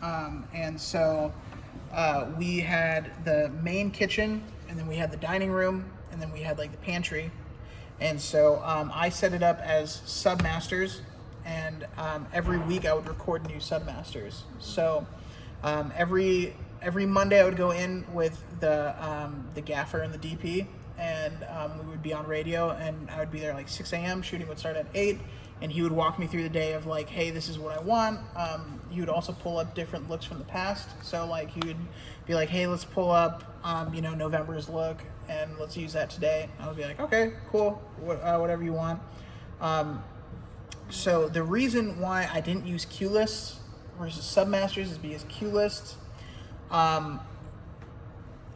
And so we had the main kitchen, and then we had the dining room, and then we had like the pantry. And so I set it up as submasters, and every week I would record new submasters. So every Monday I would go in with the gaffer and the DP, and we would be on radio, and I would be there like 6 a.m. Shooting would start at 8, and he would walk me through the day of like, hey, this is what I want. He would also pull up different looks from the past. So like he would be like, hey, let's pull up November's look, and let's use that today. I would be like, okay, cool, whatever you want. So the reason why I didn't use cue lists versus submasters is because cue lists,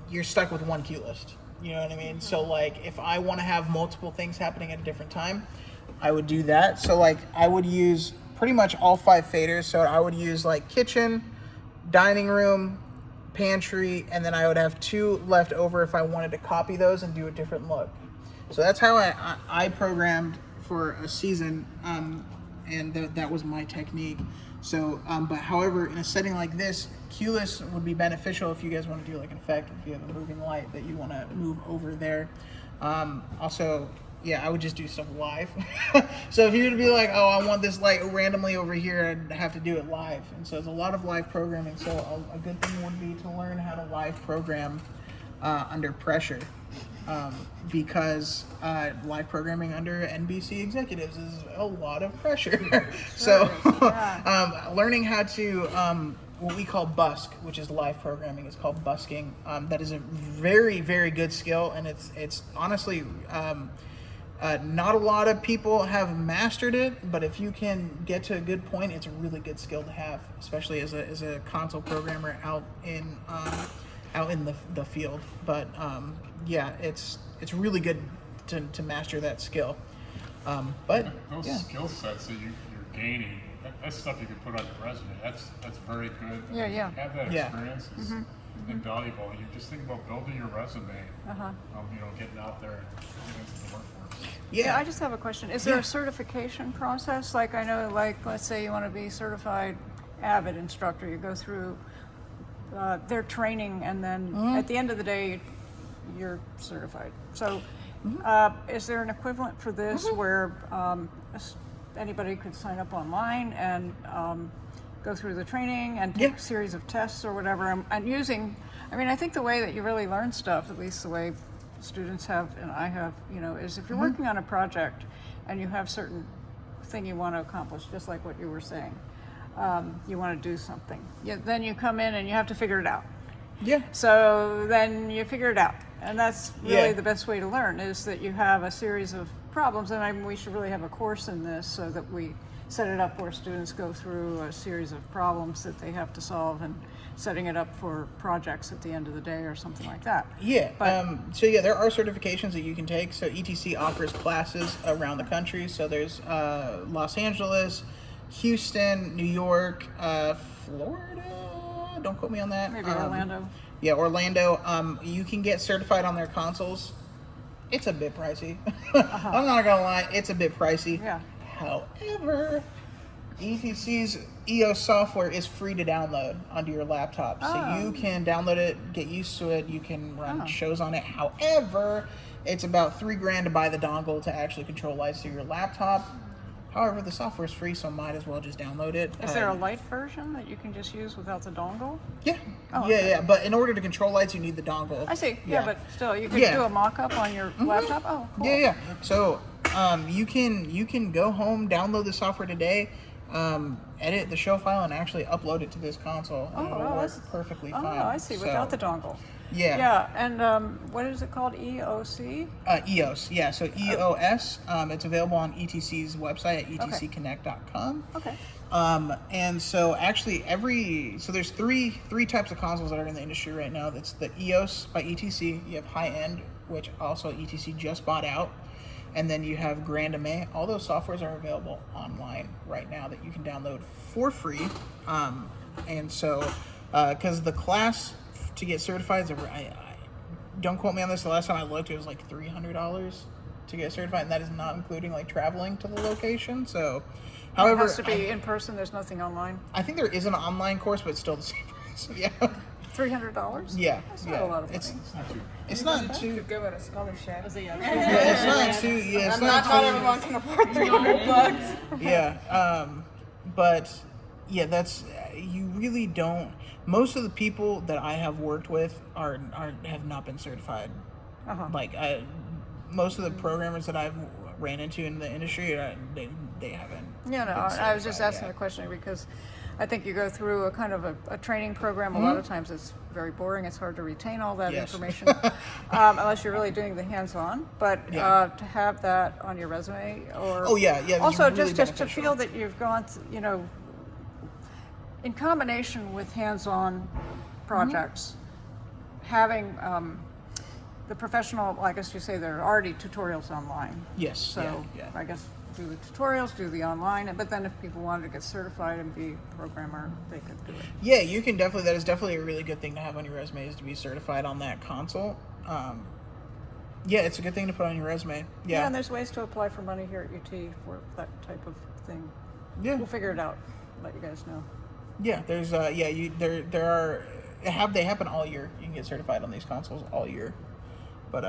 you're stuck with one cue list. You know what I mean? So like if I want to have multiple things happening at a different time, I would do that. So like I would use pretty much all 5 faders. So I would use like kitchen, dining room, pantry, and then I would have 2 left over if I wanted to copy those and do a different look. So that's how I programmed for a season, and that was my technique. So, but however, in a setting like this, cue lists would be beneficial if you guys want to do like an effect, if you have a moving light that you want to move over there. Also, yeah, I would just do stuff live. So if you would be like, oh, I want this light randomly over here, I'd have to do it live. And so there's a lot of live programming. So a good thing would be to learn how to live program under pressure. Because live programming under NBC executives is a lot of pressure. So learning how to what we call busk, which is live programming, is called busking. That is a very, very good skill, and it's honestly not a lot of people have mastered it, but if you can get to a good point, it's a really good skill to have, especially as a console programmer out in the field. But yeah, it's really good to master that skill. But those skill sets that you're gaining, that's stuff you can put on your resume. That's very good. Yeah. To have that experience is invaluable. You just think about building your resume. Getting out there and getting into the workforce. Yeah, I just have a question. Is there a certification process? Like I know, like let's say you want to be certified Avid instructor, you go through their training, and then at the end of the day, you're certified. So, is there an equivalent for this where anybody could sign up online and go through the training and take a series of tests or whatever? And using, I think the way that you really learn stuff, at least the way students have and I have, is if you're working on a project and you have certain thing you want to accomplish, just like what you were saying. You want to do something. Then you come in and you have to figure it out. Yeah. So then you figure it out. And that's really the best way to learn, is that you have a series of problems. And we should really have a course in this so that we set it up where students go through a series of problems that they have to solve, and setting it up for projects at the end of the day or something like that. Yeah. So there are certifications that you can take. So ETC offers classes around the country. So there's Los Angeles, Houston, New York, Florida. Don't quote me on that. Maybe Orlando. Yeah, Orlando. You can get certified on their consoles. It's a bit pricey. I'm not gonna lie, it's a bit pricey. Yeah. However, ETC's EOS software is free to download onto your laptop, so you can download it, get used to it. You can run shows on it. However, it's about $3,000 to buy the dongle to actually control lights through your laptop. However, the software is free, so might as well just download it. Is there a light version that you can just use without the dongle? Yeah. Oh, yeah, okay. yeah. But in order to control lights, you need the dongle. I see. Yeah, but still, you can do a mock-up on your laptop? Oh, cool. Yeah. So you can go home, download the software today, edit the show file, and actually upload it to this console. And it'll work perfectly fine. Oh, I see. Without the dongle. Yeah. Yeah, and what is it called? EOC? EOS, yeah. So EOS, it's available on ETC's website at etcconnect.com. Okay. And so actually there's three types of consoles that are in the industry right now. That's the EOS by ETC. You have high end, which also ETC just bought out. And then you have Grand MA. All those softwares are available online right now that you can download for free. And so, because the class to get certified, don't quote me on this, the last time I looked, it was like $300 to get certified, and that is not including like traveling to the location. So However, It has to be in person. There's nothing online. I think there is an online course, but it's still the same price. Yeah. $300. Yeah. That's yeah. not a lot of money. It's not too It's not You too. could give it a scholarship. Yeah, it's not too. Yeah, it's I'm not everyone can afford $300. Yeah. But yeah, that's you really don't. Most of the people that I have worked with are have not been certified. Uh-huh. Like most of the programmers that I've ran into in the industry, they haven't. Yeah, no, been I was just certified asking yet. the question because I think you go through a kind of a training program. A lot of times it's very boring. It's hard to retain all that Yes. information unless you're really doing the hands-on. But Yeah. to have that on your resume or Oh, yeah, yeah, also it's really just to beneficial. feel that you've gone, in combination with hands-on projects, having the professional, I guess you say there are already tutorials online. Yes. So yeah. I guess do the tutorials, do the online, but then if people wanted to get certified and be a programmer, they could do it. Yeah, you can definitely. That is definitely a really good thing to have on your resume is to be certified on that console. Yeah, it's a good thing to put on your resume. Yeah, and Yeah. there's ways to apply for money here at UT for that type of thing. Yeah. We'll figure it out. Let you guys know. Yeah. There's there are they happen all year. You can get certified on these consoles all year. But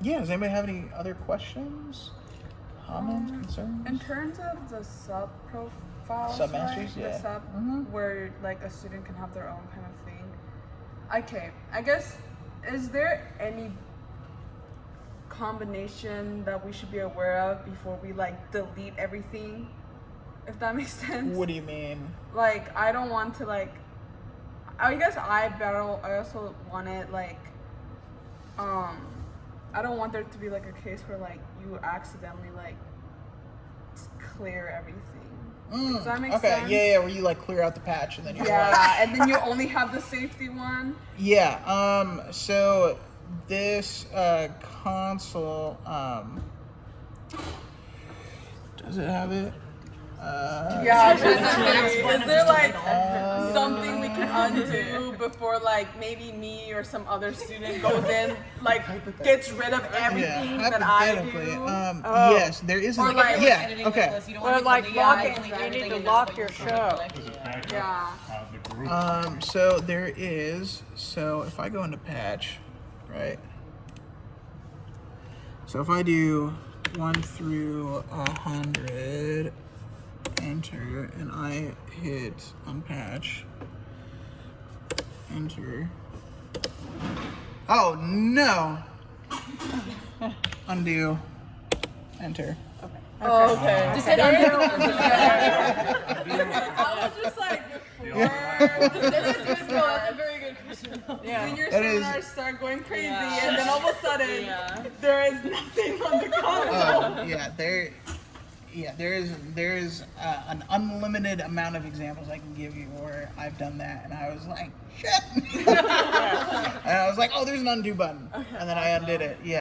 yeah. Does anybody have any other questions, comments, concerns? In terms of the sub profiles, Sub-masters, right? yeah. The sub Mhm. where like a student can have their own kind of thing. Okay, I guess is there any combination that we should be aware of before we like delete everything? If that makes sense. What do you mean? Like I don't want to like. I guess I also want it like. I don't want there to be like a case where like you accidentally like clear everything. Does that make Okay. sense? Yeah. Where you like clear out the patch and then you're like, Yeah, and then you only have the safety one. yeah. So this console does it have it? Yeah, is there like something we can undo before like maybe me or some other student goes in like gets rid of everything that I hypothetically. do? Yes, there is. Or like- Yeah. Okay. Or like locking, you need to lock your show. Does it back up Yeah. the group? So there is. So if I go into patch, right? So if I do 1 through 100, enter, and I hit unpatch, enter. Oh no! Undo, enter. Oh, okay. Just hit undo. I was just like, before That's a very good question. senior That is- seminars start going crazy, and then all of a sudden, there is nothing on the console. There is an unlimited amount of examples I can give you where I've done that, and I was like, shit, and I was like, oh, there's an undo button, and then I undid it. Yeah.